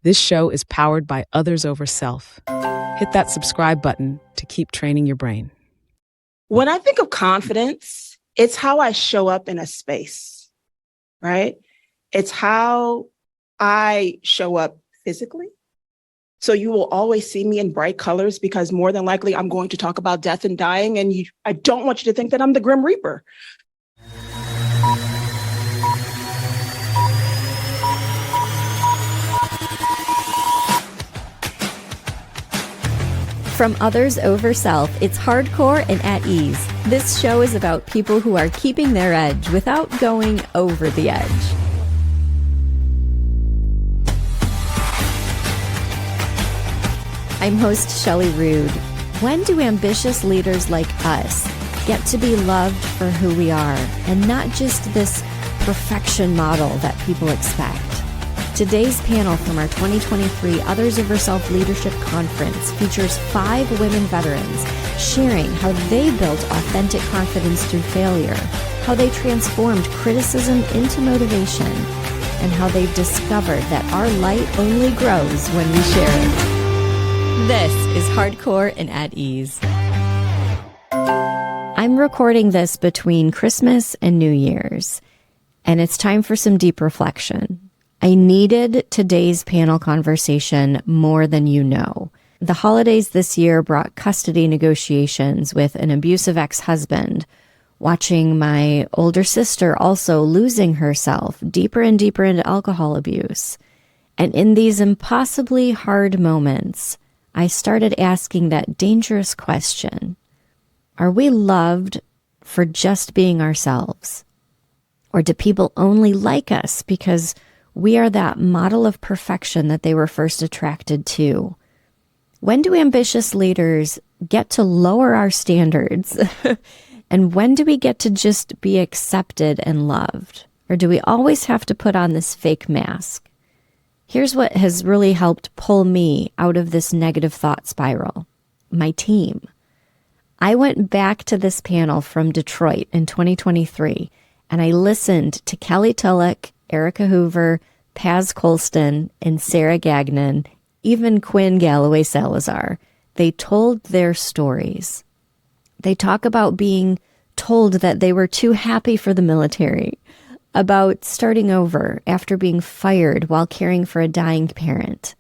This show is powered by Others Over Self. Hit that subscribe button to keep training your brain. When I think of confidence, it's how I show up in a space, right? It's how I show up physically. So you will always see me in bright colors because more than likely I'm going to talk about death and dying, and I don't want you to think that I'm the Grim Reaper. From Others Over Self, it's hardcore and at ease. This show is about people who are keeping their edge without going over the edge. I'm host Shelley Rude. When do ambitious leaders like us get to be loved for who we are and not just this perfection model that people expect? Today's panel from our 2023 Others Over Self Leadership Conference features 5 women veterans sharing how they built authentic confidence through failure, how they transformed criticism into motivation, and how they've discovered that our light only grows when we share it. This is Hardcore and at Ease. I'm recording this between Christmas and New Year's, and it's time for some deep reflection. I needed today's panel conversation more than you know. The holidays this year brought custody negotiations with an abusive ex-husband, watching my older sister also losing herself deeper and deeper into alcohol abuse. And in these impossibly hard moments, I started asking that dangerous question: are we loved for just being ourselves? Or do people only like us because we are that model of perfection that they were first attracted to? When do ambitious leaders get to lower our standards? And when do we get to just be accepted and loved? Or do we always have to put on this fake mask? Here's what has really helped pull me out of this negative thought spiral: my team. I went back to this panel from Detroit in 2023, and I listened to Kelly Tulloch, Erica Hoover, Paz Colston, and Sarah Gagnan, even Qwynn Galloway-Salazar. They told their stories. They talk about being told that they were too happy for the military, about starting over after being fired while caring for a dying parent,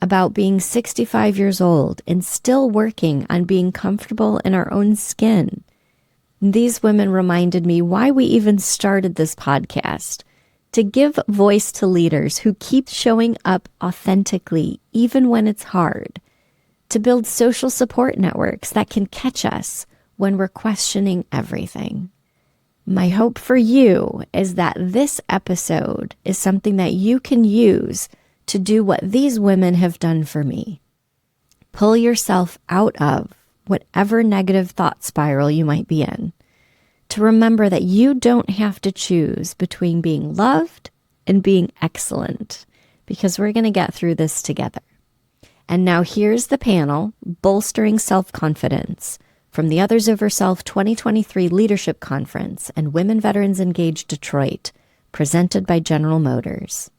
about being 65 years old and still working on being comfortable in our own skin. These women reminded me why we even started this podcast: to give voice to leaders who keep showing up authentically even when it's hard, to build social support networks that can catch us when we're questioning everything. My hope for you is that this episode is something that you can use to do what these women have done for me. Pull yourself out of whatever negative thought spiral you might be in, to remember that you don't have to choose between being loved and being excellent, because we're going to get through this together. And now here's the panel, Bolstering Self-Confidence, from the Others Over Self 2023 Leadership Conference and Women Veterans Engaged Detroit, presented by General Motors.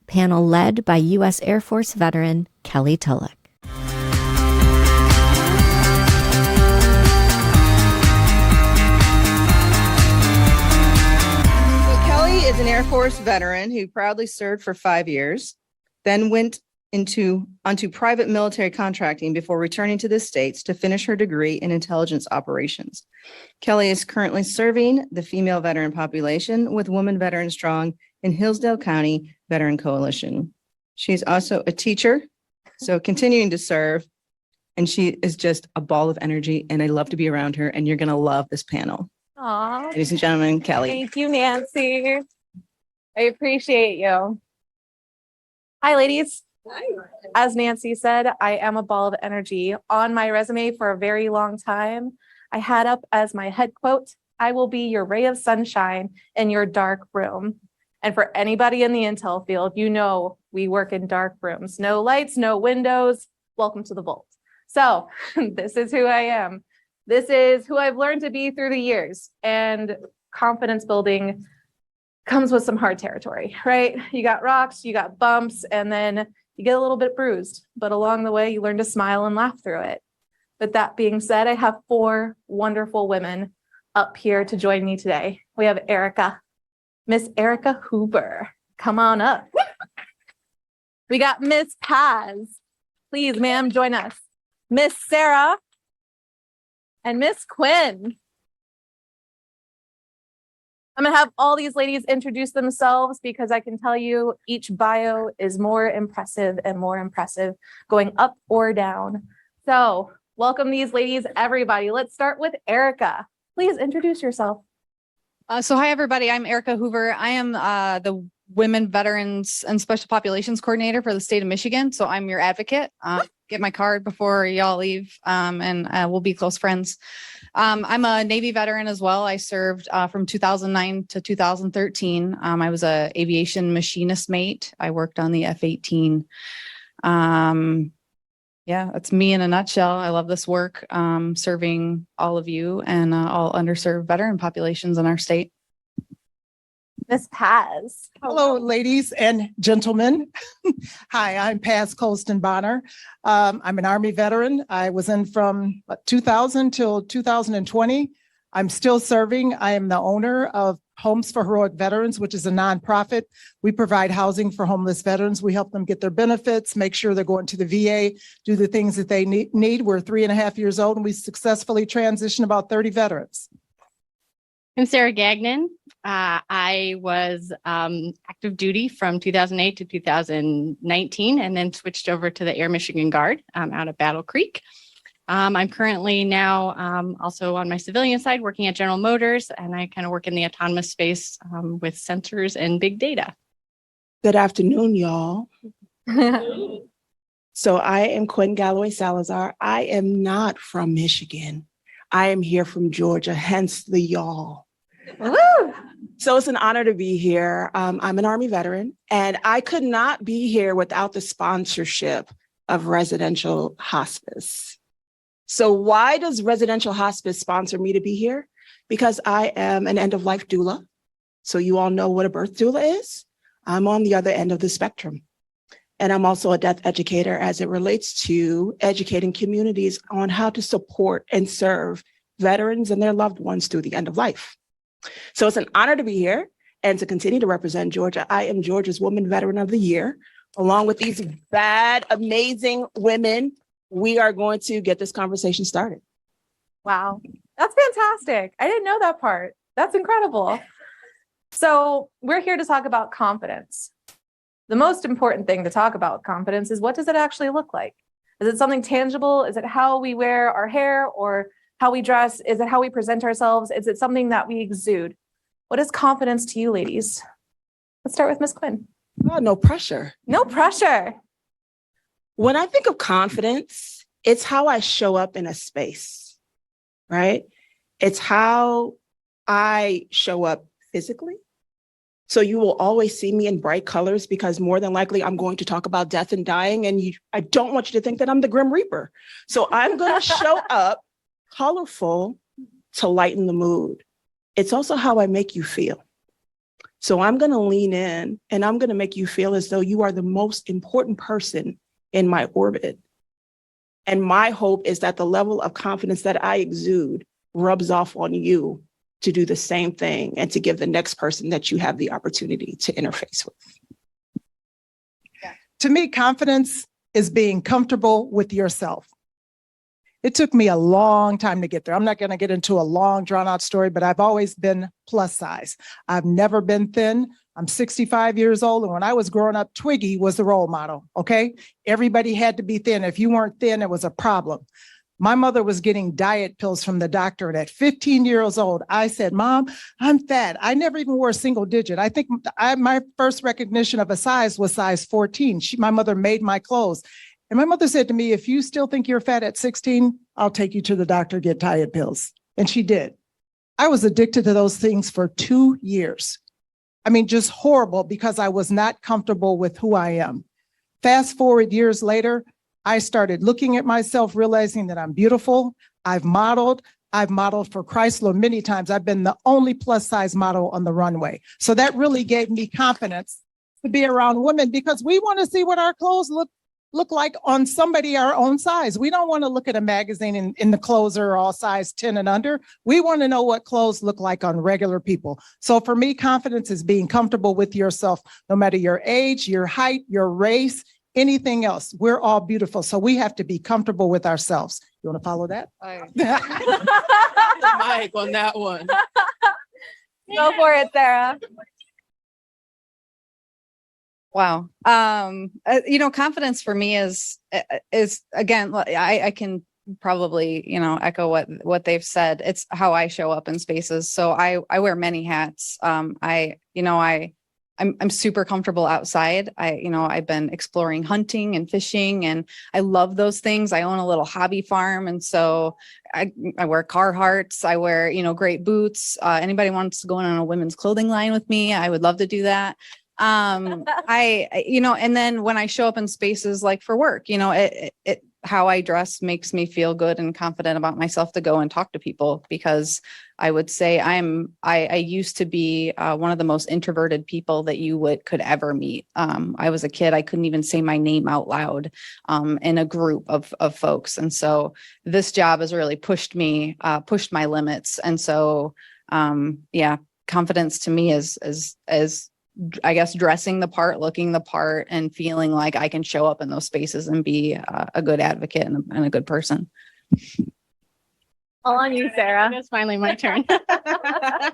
Panel led by U.S. Air Force veteran Kelly Tulloch. Is an Air Force veteran who proudly served for 5 years, then went onto private military contracting before returning to the States to finish her degree in intelligence operations. Kelly is currently serving the female veteran population with Women Veterans Strong in Hillsdale County Veteran Coalition. She's also a teacher, so continuing to serve, and she is just a ball of energy, and I love to be around her, and you're going to love this panel. Aw. Ladies and gentlemen, Kelly. Thank you, Nancy. I appreciate you. Hi, ladies. Hi. As Nancy said, I am a ball of energy. On my resume for a very long time, I had up as my head quote, "I will be your ray of sunshine in your dark room." And for anybody in the intel field, you know we work in dark rooms. No lights, no windows. Welcome to the vault. So this is who I am. This is who I've learned to be through the years. And confidence building comes with some hard territory, right? You got rocks, you got bumps, and then you get a little bit bruised, but along the way, you learn to smile and laugh through it. With that being said, I have 4 wonderful women up here to join me today. We have Erica, Miss Erica Hoover. Come on up. We got Miss Paz. Please, ma'am, join us. Miss Sarah and Miss Qwynn. I'm going to have all these ladies introduce themselves because I can tell you each bio is more impressive and more impressive going up or down. So welcome these ladies, everybody. Let's start with Erica. Please introduce yourself. Hi, everybody. I'm Erica Hoover. I am the Women, Veterans, and Special Populations Coordinator for the state of Michigan. So I'm your advocate. Get my card before y'all leave, and we'll be close friends. I'm a Navy veteran as well. I served from 2009 to 2013. I was a aviation machinist mate. I worked on the F-18. Yeah, that's me in a nutshell. I love this work, serving all of you and all underserved veteran populations in our state. Miss Paz. Hello, ladies and gentlemen. Hi, I'm Paz Bonner. I'm an Army veteran. I was in from 2000 till 2020. I'm still serving. I am the owner of Homes for Heroic Veterans, which is a nonprofit. We provide housing for homeless veterans. We help them get their benefits, make sure they're going to the VA, do the things that they need. We're 3.5 years old, and we successfully transitioned about 30 veterans. I'm Sarah Gagnan. I was active duty from 2008 to 2019 and then switched over to the Air Michigan Guard out at Battle Creek. I'm currently now also on my civilian side working at General Motors, and I kind of work in the autonomous space with sensors and big data. Good afternoon, y'all. So I am Qwynn Galloway-Salazar. I am not from Michigan. I am here from Georgia, hence the y'all. Woo! So it's an honor to be here. I'm an Army veteran, and I could not be here without the sponsorship of residential hospice. So why does residential hospice sponsor me to be here? Because I am an end-of-life doula. So you all know what a birth doula is. I'm on the other end of the spectrum. And I'm also a death educator as it relates to educating communities on how to support and serve veterans and their loved ones through the end of life. So it's an honor to be here and to continue to represent Georgia. I am Georgia's Woman Veteran of the Year. Along with these bad, amazing women, we are going to get this conversation started. Wow, that's fantastic. I didn't know that part. That's incredible. So we're here to talk about confidence. The most important thing to talk about confidence is, what does it actually look like? Is it something tangible? Is it how we wear our hair or how we dress? Is it how we present ourselves? Is it something that we exude? What is confidence to you, ladies? Let's start with Miss Qwynn. Oh, no pressure. No pressure. When I think of confidence, it's how I show up in a space, right? It's how I show up physically. So you will always see me in bright colors because more than likely I'm going to talk about death and dying, and I don't want you to think that I'm the Grim Reaper. So I'm going to show up colorful to lighten the mood. It's also how I make you feel. So I'm going to lean in and I'm going to make you feel as though you are the most important person in my orbit. And my hope is that the level of confidence that I exude rubs off on you to do the same thing and to give the next person that you have the opportunity to interface with. To me, confidence is being comfortable with yourself. It took me a long time to get there. I'm not going to get into a long, drawn-out story, but I've always been plus size. I've never been thin. I'm 65 years old, and when I was growing up, Twiggy was the role model, okay? Everybody had to be thin. If you weren't thin, it was a problem. My mother was getting diet pills from the doctor, and at 15 years old, I said, Mom, I'm fat. I never even wore a single digit. I think my first recognition of a size was size 14. My mother made my clothes. And my mother said to me, if you still think you're fat at 16, I'll take you to the doctor, get diet pills. And she did. I was addicted to those things for 2 years. I mean, just horrible because I was not comfortable with who I am. Fast forward years later, I started looking at myself, realizing that I'm beautiful. I've modeled. I've modeled for Chrysler many times. I've been the only plus size model on the runway. So that really gave me confidence to be around women, because we want to see what our clothes look like on somebody our own size. We don't want to look at a magazine and the clothes are all size 10 and under. We want to know what clothes look like on regular people. So for me, confidence is being comfortable with yourself, no matter your age, your height, your race, anything else. We're all beautiful. So we have to be comfortable with ourselves. You want to follow that? Mike on that one. Go for it, Sarah. Wow. Confidence for me is again, I can probably, echo what they've said. It's how I show up in spaces. So I wear many hats. I'm super comfortable outside. I've been exploring hunting and fishing, and I love those things. I own a little hobby farm. And so I wear Carhartts. I wear, great boots. Anybody wants to go in on a women's clothing line with me, I would love to do that. And then when I show up in spaces like for work, how I dress makes me feel good and confident about myself to go and talk to people, because I would say I used to be one of the most introverted people that you could ever meet. I was a kid. I couldn't even say my name out loud in a group of folks. And so this job has really pushed my limits. And so, confidence to me is I guess dressing the part, looking the part, and feeling like I can show up in those spaces and be a good advocate and a good person. All on you, Sarah. It's finally my turn. I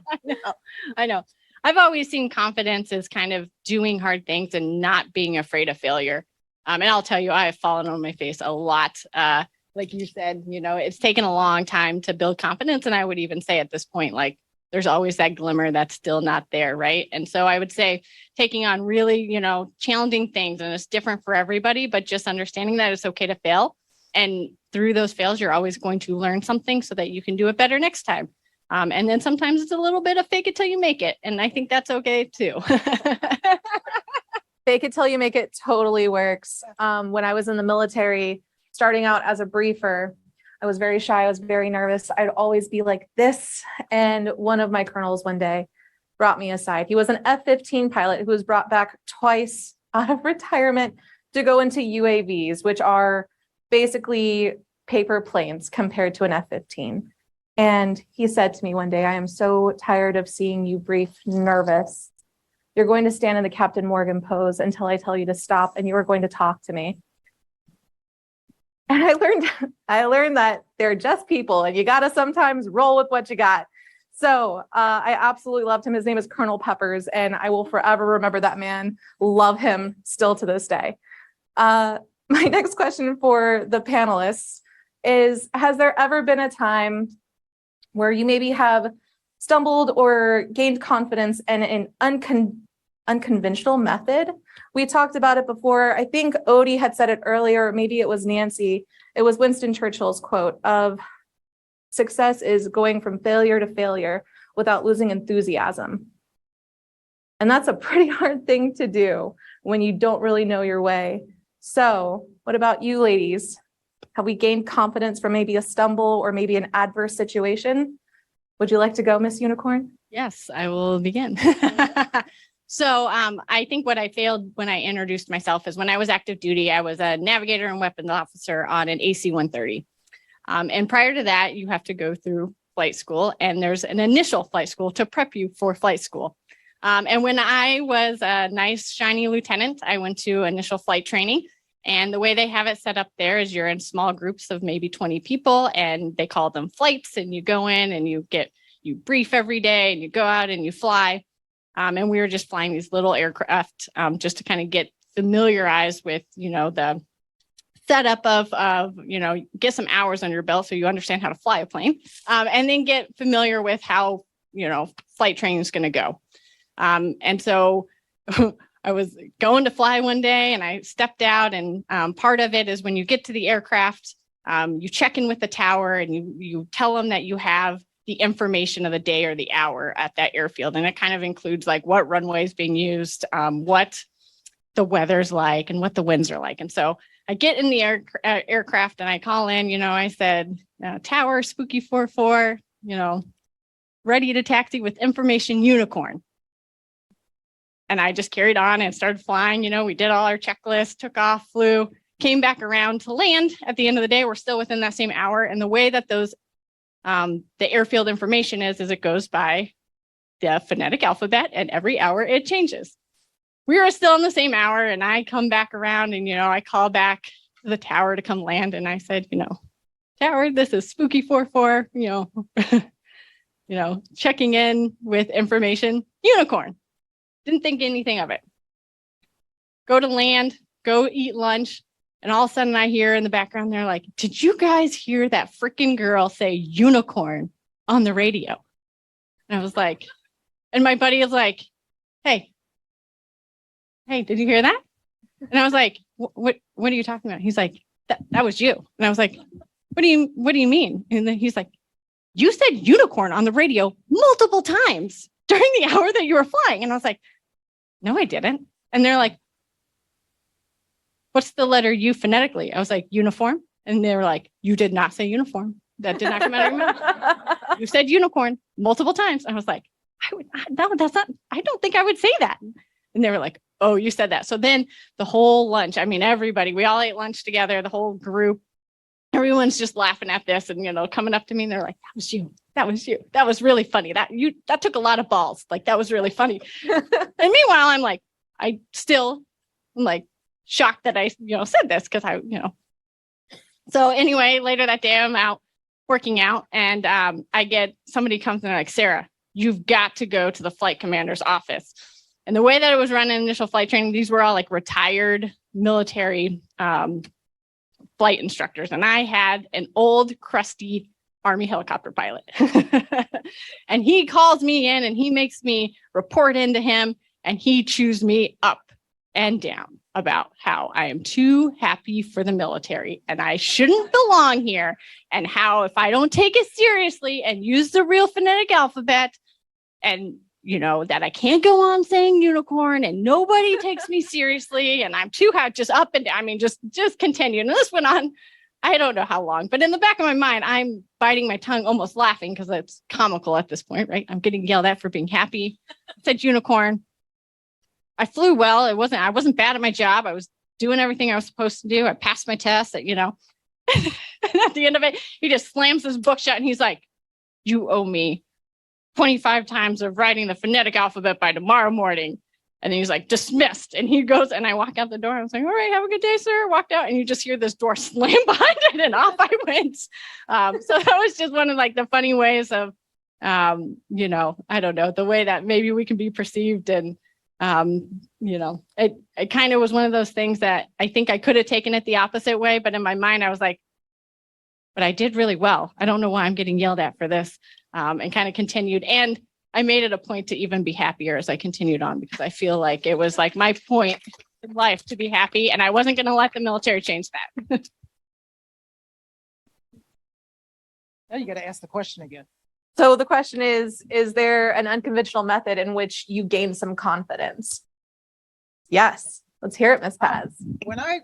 know. I've always seen confidence as kind of doing hard things and not being afraid of failure. And I'll tell you, I have fallen on my face a lot. Like you said, it's taken a long time to build confidence. And I would even say at this point, like, there's always that glimmer that's still not there, right? And so I would say taking on really, challenging things, and it's different for everybody, but just understanding that it's okay to fail. And through those fails, you're always going to learn something so that you can do it better next time. And then sometimes it's a little bit of fake it till you make it. And I think that's okay too. Fake it till you make it totally works. When I was in the military, starting out as a briefer, I was very shy. I was very nervous. I'd always be like this. And one of my colonels one day brought me aside. He was an F-15 pilot who was brought back twice out of retirement to go into UAVs, which are basically paper planes compared to an F-15. And he said to me one day, "I am so tired of seeing you brief nervous. You're going to stand in the Captain Morgan pose until I tell you to stop, and you are going to talk to me." And I learned that they're just people, and you got to sometimes roll with what you got. So I absolutely loved him. His name is Colonel Peppers, and I will forever remember that man. Love him still to this day. My next question for the panelists is, has there ever been a time where you maybe have stumbled or gained confidence in an unconventional method? We talked about it before. I think Odie had said it earlier, maybe it was Nancy. It was Winston Churchill's quote of success is going from failure to failure without losing enthusiasm. And that's a pretty hard thing to do when you don't really know your way. So what about you ladies? Have we gained confidence from maybe a stumble or maybe an adverse situation? Would you like to go, Miss Unicorn? Yes, I will begin. So I think what I failed when I introduced myself is when I was active duty, I was a navigator and weapons officer on an AC-130. And prior to that, you have to go through flight school, and there's an initial flight school to prep you for flight school. And when I was a nice, shiny lieutenant, I went to initial flight training. And the way they have it set up there is you're in small groups of maybe 20 people, and they call them flights, and you go in and you brief every day, and you go out and you fly. And we were just flying these little aircraft just to kind of get familiarized with, the setup of, get some hours under your belt so you understand how to fly a plane, and then get familiar with how, flight training is going to go. And so I was going to fly one day, and I stepped out, and part of it is when you get to the aircraft, you check in with the tower, and you tell them that you have the information of the day or the hour at that airfield. And it kind of includes like what runway is being used, what the weather's like and what the winds are like. And so I get in the aircraft and I call in, I said, tower, spooky 44, ready to taxi with information unicorn. And I just carried on and started flying. We did all our checklists, took off, flew, came back around to land. At the end of the day, we're still within that same hour. And the way that those, the airfield information is it goes by the phonetic alphabet, and every hour it changes. We were still in the same hour, and I come back around and, I call back to the tower to come land. And I said, tower, this is spooky 44, checking in with information unicorn. Didn't think anything of it. Go to land, go eat lunch. And all of a sudden I hear in the background, they're like, did you guys hear that freaking girl say unicorn on the radio? And I was like, and my buddy is like, hey, did you hear that? And I was like, what are you talking about? He's like, that was you. And I was like, what do you mean? And then he's like, you said unicorn on the radio multiple times during the hour that you were flying. And I was like, no, I didn't. And they're like, what's the letter U phonetically? I was like, uniform. And they were like, you did not say uniform. That did not come out of your mouth. You said unicorn multiple times. I was like, I don't think I would say that. And they were like, oh, you said that. So then the whole lunch, everybody, we all ate lunch together, the whole group, everyone's just laughing at this and, coming up to me and they're like, that was you. That was you. That was really funny. That took a lot of balls. Like, that was really funny. And meanwhile, I'm like, I'm like shocked that I, said this because So anyway, later that day I'm out working out and I get somebody comes in and like, Sarah, you've got to go to the flight commander's office. And the way that it was run in initial flight training, these were all like retired military flight instructors. And I had an old crusty Army helicopter pilot. And he calls me in and he makes me report into him and he chews me up and down about how I am too happy for the military and I shouldn't belong here. And how if I don't take it seriously and use the real phonetic alphabet and that I can't go on saying unicorn and nobody takes me seriously and I'm too hot, just up and down. Just continue. And this went on, I don't know how long, but in the back of my mind, I'm biting my tongue, almost laughing because it's comical at this point, right? I'm getting yelled at for being happy. I said unicorn. I flew well. I wasn't bad at my job. I was doing everything I was supposed to do. I passed my test, and at the end of it, he just slams his book shut and he's like, you owe me 25 times of writing the phonetic alphabet by tomorrow morning. And then he's like, dismissed. And he goes, and I walk out the door. I was like, all right, have a good day, sir. Walked out and you just hear this door slam behind it and off I went. So that was just one of like the funny ways of, I don't know, the way that maybe we can be perceived. And, it kind of was one of those things that I think I could have taken it the opposite way. But in my mind, I was like, but I did really well. I don't know why I'm getting yelled at for this. And kind of continued. And I made it a point to even be happier as I continued on because I feel like it was like my point in life to be happy. And I wasn't going to let the military change that. Now you got to ask the question again. So the question is there an unconventional method in which you gain some confidence? Yes. Let's hear it, Ms. Paz. When I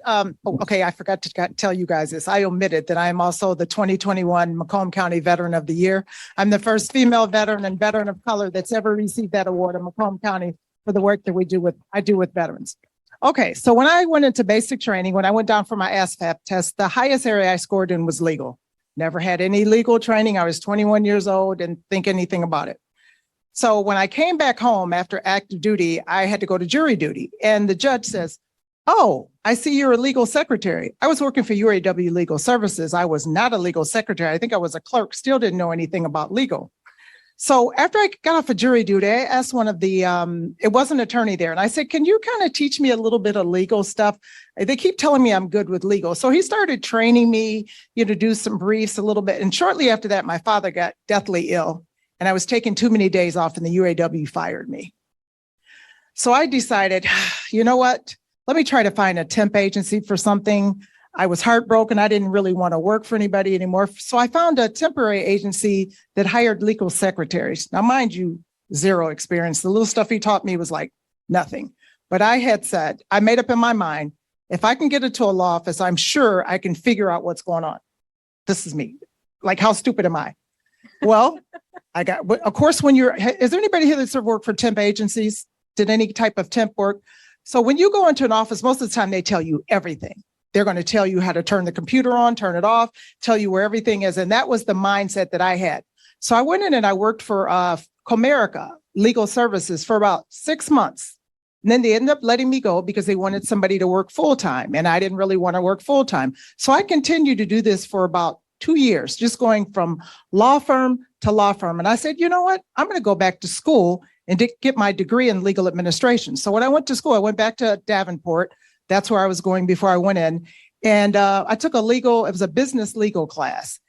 forgot to tell you guys this. I omitted that I am also the 2021 Macomb County Veteran of the Year. I'm the first female veteran and veteran of color that's ever received that award in Macomb County for the work that I do with veterans. Okay, so when I went into basic training, when I went down for my ASVAB test, the highest area I scored in was legal. Never had any legal training. I was 21 years old, didn't think anything about it. So when I came back home after active duty, I had to go to jury duty. And the judge says, oh, I see you're a legal secretary. I was working for UAW Legal Services. I was not a legal secretary. I think I was a clerk, still didn't know anything about legal. So after I got off of jury duty, I asked one of the, it was an attorney there. And I said, can you kind of teach me a little bit of legal stuff? They keep telling me I'm good with legal. So he started training me, to do some briefs a little bit. And shortly after that, my father got deathly ill. And I was taking too many days off and the UAW fired me. So I decided, you know what? Let me try to find a temp agency for something. I was heartbroken. I didn't really want to work for anybody anymore. So I found a temporary agency that hired legal secretaries. Now, mind you, zero experience. The little stuff he taught me was like nothing. But I had said, I made up in my mind, if I can get into a law office, I'm sure I can figure out what's going on. This is me. Like, how stupid am I? Well, of course, is there anybody here that's worked for temp agencies? Did any type of temp work? So when you go into an office, most of the time they tell you everything. They're going to tell you how to turn the computer on, turn it off, tell you where everything is. And that was the mindset that I had. So I went in and I worked for Comerica Legal Services for about 6 months. And then they ended up letting me go because they wanted somebody to work full time. And I didn't really want to work full time. So I continued to do this for about 2 years, just going from law firm to law firm. And I said, you know what? I'm going to go back to school and get my degree in legal administration. So when I went to school, I went back to Davenport. That's where I was going before I went in. And I took it was a business legal class.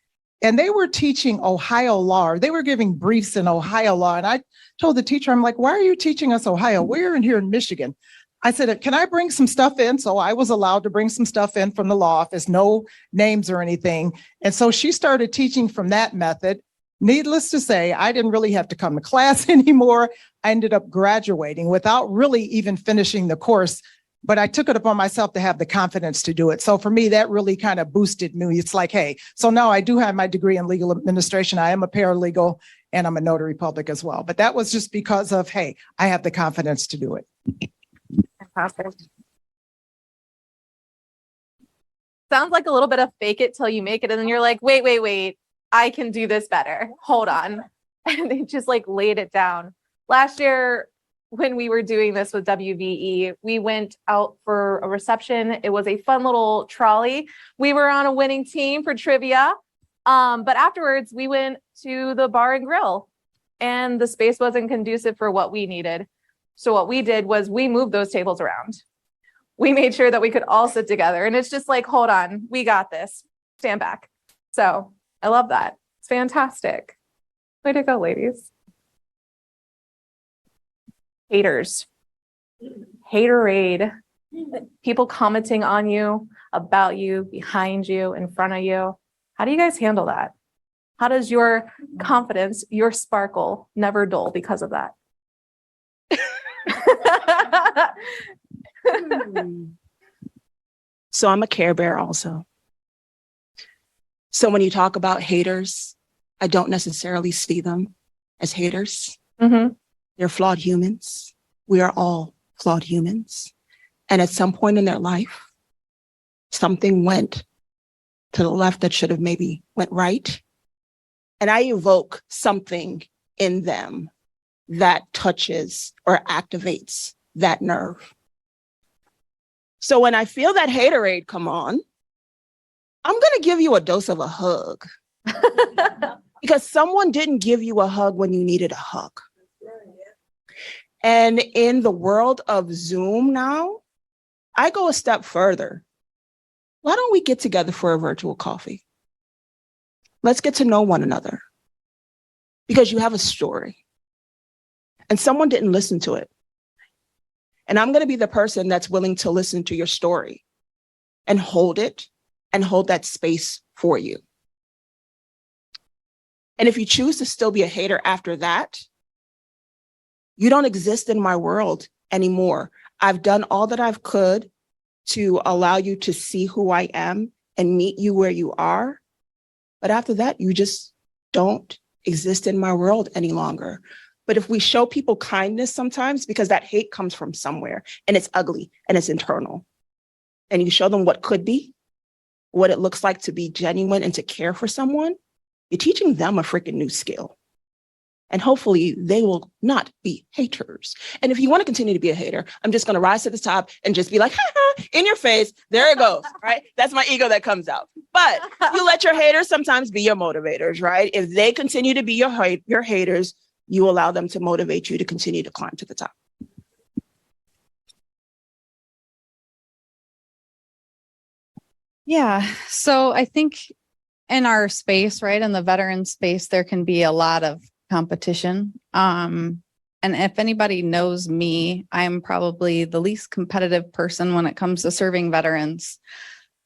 And they were teaching Ohio law. They were giving briefs in Ohio law. And I told the teacher, I'm like, why are you teaching us Ohio? We're in here in Michigan. I said, can I bring some stuff in? So I was allowed to bring some stuff in from the law office, no names or anything. And so she started teaching from that method. Needless to say, I didn't really have to come to class anymore. I ended up graduating without really even finishing the course, but I took it upon myself to have the confidence to do it. So for me, that really kind of boosted me. It's like, hey, so now I do have my degree in legal administration. I am a paralegal and I'm a notary public as well. But that was just because of, hey, I have the confidence to do it. Fantastic. Sounds like a little bit of fake it till you make it. And then you're like, wait, I can do this better. Hold on. And they just like laid it down. Last year, when we were doing this with WVE, we went out for a reception. It was a fun little trolley. We were on a winning team for trivia. But afterwards, we went to the bar and grill, and the space wasn't conducive for what we needed. So what we did was we moved those tables around. We made sure that we could all sit together. And it's just like, hold on, we got this. Stand back. So I love that. It's fantastic. Way to go, ladies. Haters. Haterade. People commenting on you, about you, behind you, in front of you. How do you guys handle that? How does your confidence, your sparkle never dull because of that? So I'm a Care Bear also. So when you talk about haters, I don't necessarily see them as haters. Mm-hmm. They're flawed humans. We are all flawed humans. And at some point in their life, something went to the left that should have maybe went right. And I evoke something in them that touches or activates that nerve. So when I feel that haterade come on, I'm going to give you a dose of a hug. Because someone didn't give you a hug when you needed a hug. And in the world of Zoom now, I go a step further. Why don't we get together for a virtual coffee? Let's get to know one another. Because you have a story. And someone didn't listen to it. And I'm going to be the person that's willing to listen to your story and hold it and hold that space for you. And if you choose to still be a hater after that, you don't exist in my world anymore. I've done all that I could to allow you to see who I am and meet you where you are. But after that, you just don't exist in my world any longer. But if we show people kindness sometimes, because that hate comes from somewhere and it's ugly and it's internal, and you show them what could be, what it looks like to be genuine and to care for someone, you're teaching them a freaking new skill. And hopefully they will not be haters. And if you want to continue to be a hater, I'm just going to rise to the top and just be like, ha, in your face. There it goes, right? That's my ego that comes out. But you let your haters sometimes be your motivators, right? If they continue to be your haters, you allow them to motivate you to continue to climb to the top. Yeah. So I think in our space, right, in the veteran space, there can be a lot of competition. And if anybody knows me, I'm probably the least competitive person when it comes to serving veterans.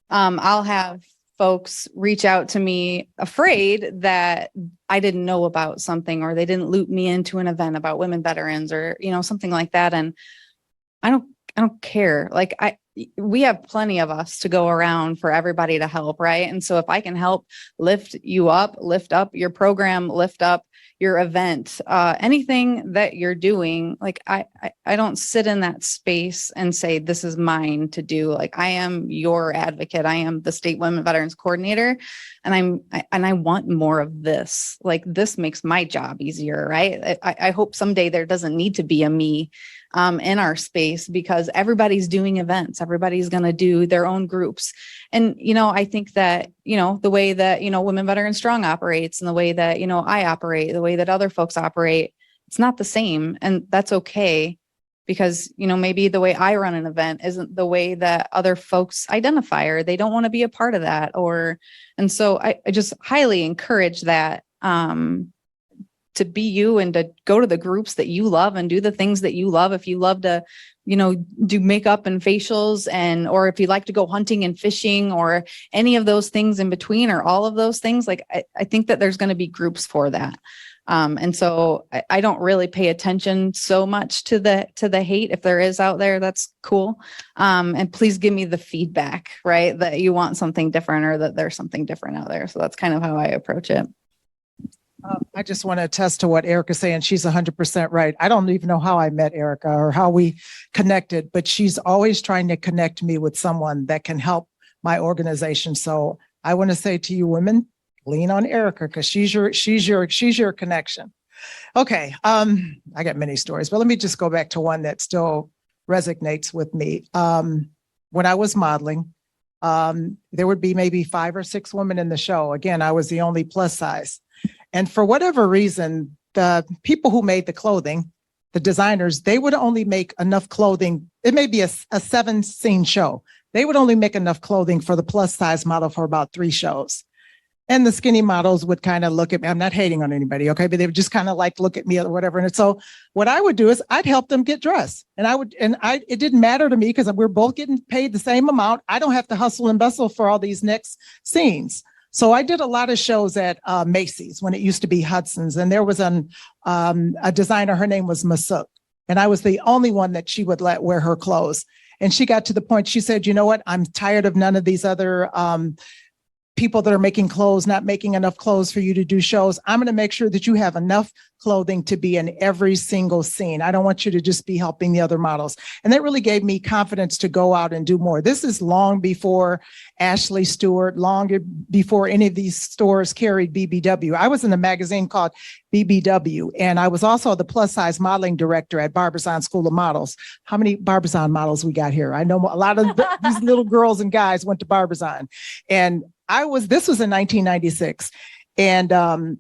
I'll have folks reach out to me afraid that I didn't know about something, or they didn't loop me into an event about women veterans, or, something like that. And I don't care. Like we have plenty of us to go around for everybody to help. Right. And so if I can help lift you up, lift up your program, lift up your event, anything that you're doing, like I don't sit in that space and say, this is mine to do. Like I am your advocate. I am the state women veterans coordinator, and I want more of this. Like this makes my job easier. Right. I hope someday there doesn't need to be a me in our space, because everybody's doing events. Everybody's going to do their own groups. And, I think that, the way that, Women Veterans Strong operates and the way that, I operate, the way that other folks operate, it's not the same. And that's okay, because, maybe the way I run an event isn't the way that other folks identify, or they don't want to be a part of that. And so I just highly encourage that, to be you and to go to the groups that you love and do the things that you love. If you love to, do makeup and facials, or if you like to go hunting and fishing, or any of those things in between, or all of those things, like I think that there's going to be groups for that. And so I don't really pay attention so much to the hate. If there is out there, that's cool. And please give me the feedback, right? That you want something different, or that there's something different out there. So that's kind of how I approach it. I just want to attest to what Erica's saying. She's 100% right. I don't even know how I met Erica or how we connected, but she's always trying to connect me with someone that can help my organization. So I want to say to you women, lean on Erica, because she's your connection. Okay. I got many stories, but let me just go back to one that still resonates with me. When I was modeling, there would be maybe 5 or 6 women in the show. Again, I was the only plus size. And for whatever reason, the people who made the clothing, the designers, they would only make enough clothing. It may be a 7-scene show. They would only make enough clothing for the plus size model for about 3 shows. And the skinny models would kind of look at me. I'm not hating on anybody, okay? But they would just kind of like look at me or whatever. And so what I would do is I'd help them get dressed. And it didn't matter to me, because we're both getting paid the same amount. I don't have to hustle and bustle for all these next scenes. So I did a lot of shows at Macy's when it used to be Hudson's. And there was a designer, her name was Masuk. And I was the only one that she would let wear her clothes. And she got to the point, she said, you know what? I'm tired of none of these other people that are making clothes, not making enough clothes for you to do shows. I'm going to make sure that you have enough clothing to be in every single scene. I don't want you to just be helping the other models. And that really gave me confidence to go out and do more. This is long before Ashley Stewart, long before any of these stores carried BBW. I was in a magazine called BBW, and I was also the plus size modeling director at Barbizon School of Models. How many Barbizon models we got here? I know a lot of these little girls and guys went to Barbizon. And this was in 1996. And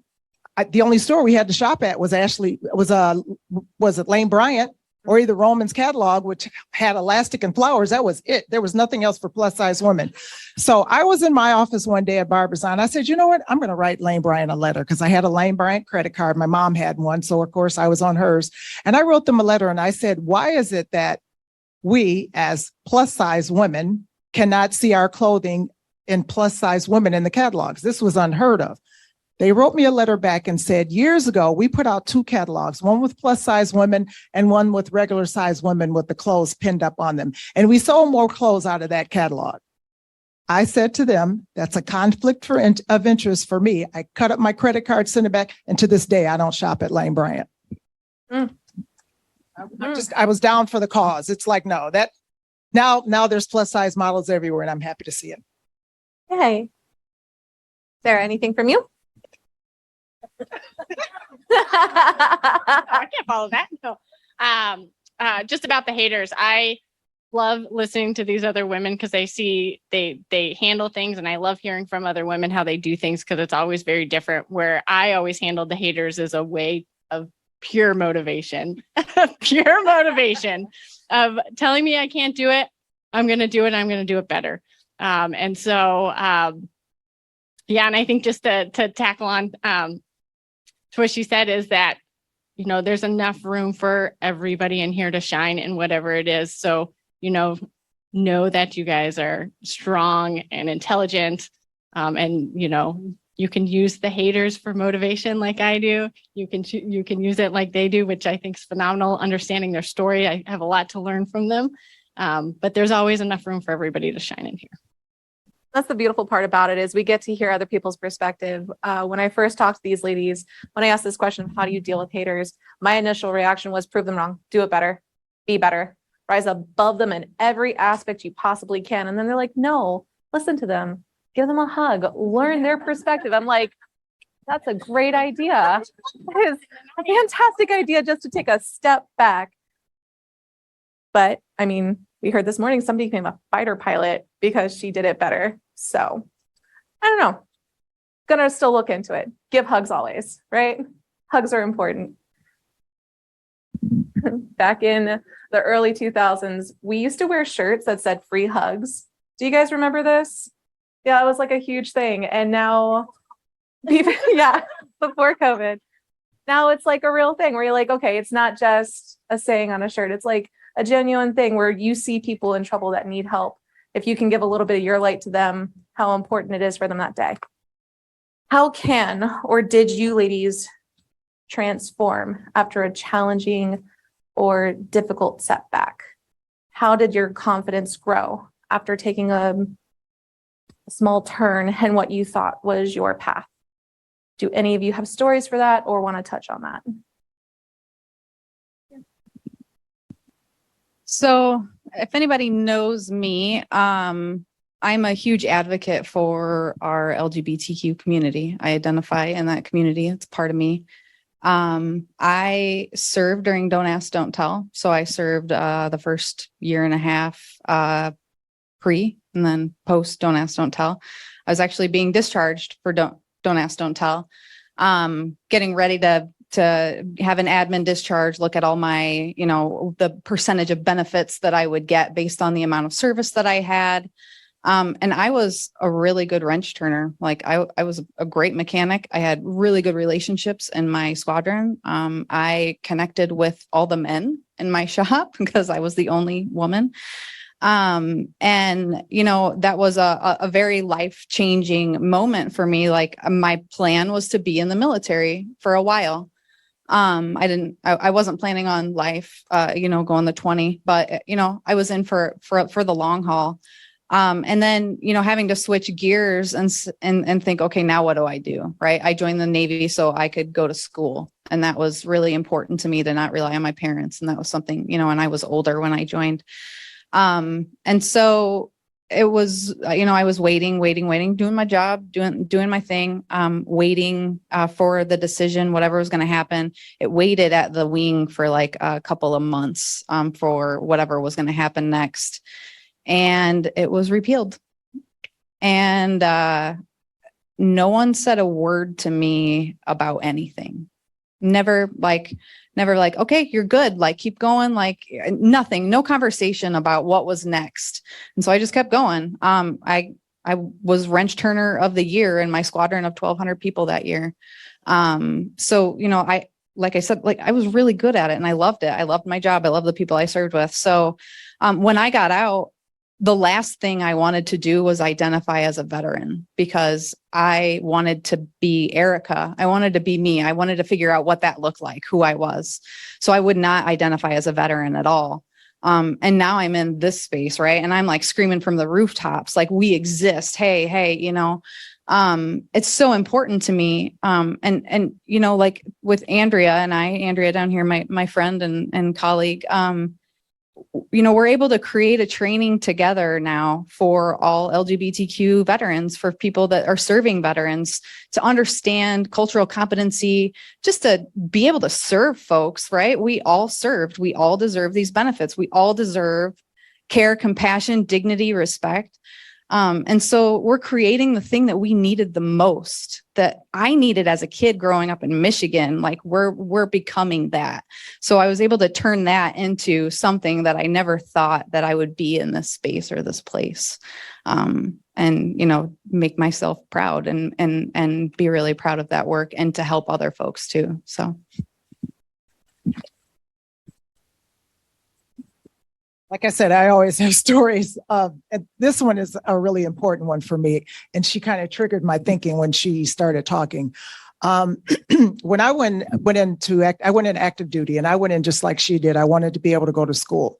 the only store we had to shop at was it Lane Bryant or either Roman's catalog, which had elastic and flowers. That was it. There was nothing else for plus size women. So I was in my office one day at Barbizon. I said, you know what? I'm going to write Lane Bryant a letter, because I had a Lane Bryant credit card. My mom had one. So of course I was on hers. And I wrote them a letter and I said, why is it that we as plus size women cannot see our clothing in plus size women in the catalogs? This was unheard of. They wrote me a letter back and said, years ago, we put out 2 catalogs, one with plus size women and one with regular size women with the clothes pinned up on them. And we sold more clothes out of that catalog. I said to them, that's a conflict of interest for me. I cut up my credit card, sent it back. And to this day, I don't shop at Lane Bryant. I was down for the cause. It's like, no, that now there's plus size models everywhere, and I'm happy to see it. Hey, Sarah, anything from you? I can't follow that. No. Just about the haters. I love listening to these other women, because they handle things, and I love hearing from other women how they do things, because it's always very different. Where I always handled the haters as a way of pure motivation, pure motivation of telling me I can't do it. I'm going to do it. I'm going to do it better. And so, yeah, and I think just to tackle on to what she said is that, there's enough room for everybody in here to shine in whatever it is. So, know that you guys are strong and intelligent, and, you can use the haters for motivation like I do. You can use it like they do, which I think is phenomenal, understanding their story. I have a lot to learn from them. But there's always enough room for everybody to shine in here. That's the beautiful part about it is we get to hear other people's perspective. When I first talked to these ladies, when I asked this question, how do you deal with haters? My initial reaction was prove them wrong, do it better, be better, rise above them in every aspect you possibly can. And then they're like, no, listen to them, give them a hug, learn their perspective. I'm like, that's a great idea. That is a fantastic idea just to take a step back. But I mean, we heard this morning somebody became a fighter pilot because she did it better. So I don't know. Gonna still look into it. Give hugs always, right? Hugs are important. Back in the early 2000s, we used to wear shirts that said free hugs. Do you guys remember this? Yeah, it was like a huge thing. And now, yeah, before COVID, now it's like a real thing where you're like, okay, it's not just a saying on a shirt. It's like a genuine thing where you see people in trouble that need help. If you can give a little bit of your light to them, how important it is for them that day. How can, or did you ladies transform after a challenging or difficult setback? How did your confidence grow after taking a small turn in what you thought was your path? Do any of you have stories for that or want to touch on that? So if anybody knows me, I'm a huge advocate for our LGBTQ community. I identify in that community. It's part of me. I served during Don't Ask, Don't Tell. So I served the first year and a half pre and then post Don't Ask, Don't Tell. I was actually being discharged for Don't Ask, Don't Tell. Getting ready to have an admin discharge, look at all my, the percentage of benefits that I would get based on the amount of service that I had. And I was a really good wrench turner. Like I was a great mechanic. I had really good relationships in my squadron. I connected with all the men in my shop because I was the only woman. And that was a very life-changing moment for me. Like my plan was to be in the military for a while. I wasn't planning on life, going the 20, but, I was in for the long haul. And then, having to switch gears and think, okay, now what do I do? Right. I joined the Navy so I could go to school. And that was really important to me to not rely on my parents. And that was something, and I was older when I joined. And so it was, I was waiting, doing my job, doing my thing, waiting for the decision, whatever was going to happen. It waited at the wing for like a couple of months for whatever was going to happen next. And it was repealed. And no one said a word to me about anything. Never like, okay, you're good. Like, keep going. Like nothing, no conversation about what was next. And so I just kept going. I was wrench turner of the year in my squadron of 1,200 people that year. So, like I said, I was really good at it and I loved it. I loved my job. I loved the people I served with. So when I got out, the last thing I wanted to do was identify as a veteran because I wanted to be Erica. I wanted to be me. I wanted to figure out what that looked like, who I was. So I would not identify as a veteran at all. And now I'm in this space, right? And I'm like screaming from the rooftops, like we exist. Hey, it's so important to me. And like with Andrea down here, my friend and colleague, we're able to create a training together now for all LGBTQ veterans, for people that are serving veterans to understand cultural competency, just to be able to serve folks, right? We all served. We all deserve these benefits. We all deserve care, compassion, dignity, respect. And so we're creating the thing that we needed the most, that I needed as a kid growing up in Michigan. Like we're becoming that. So I was able to turn that into something that I never thought that I would be in this space or this place. And, make myself proud and be really proud of that work and to help other folks too. So. Like I said, I always have stories of, and this one is a really important one for me. And she kind of triggered my thinking when she started talking. When I went into active duty, and I went in just like she did, I wanted to be able to go to school.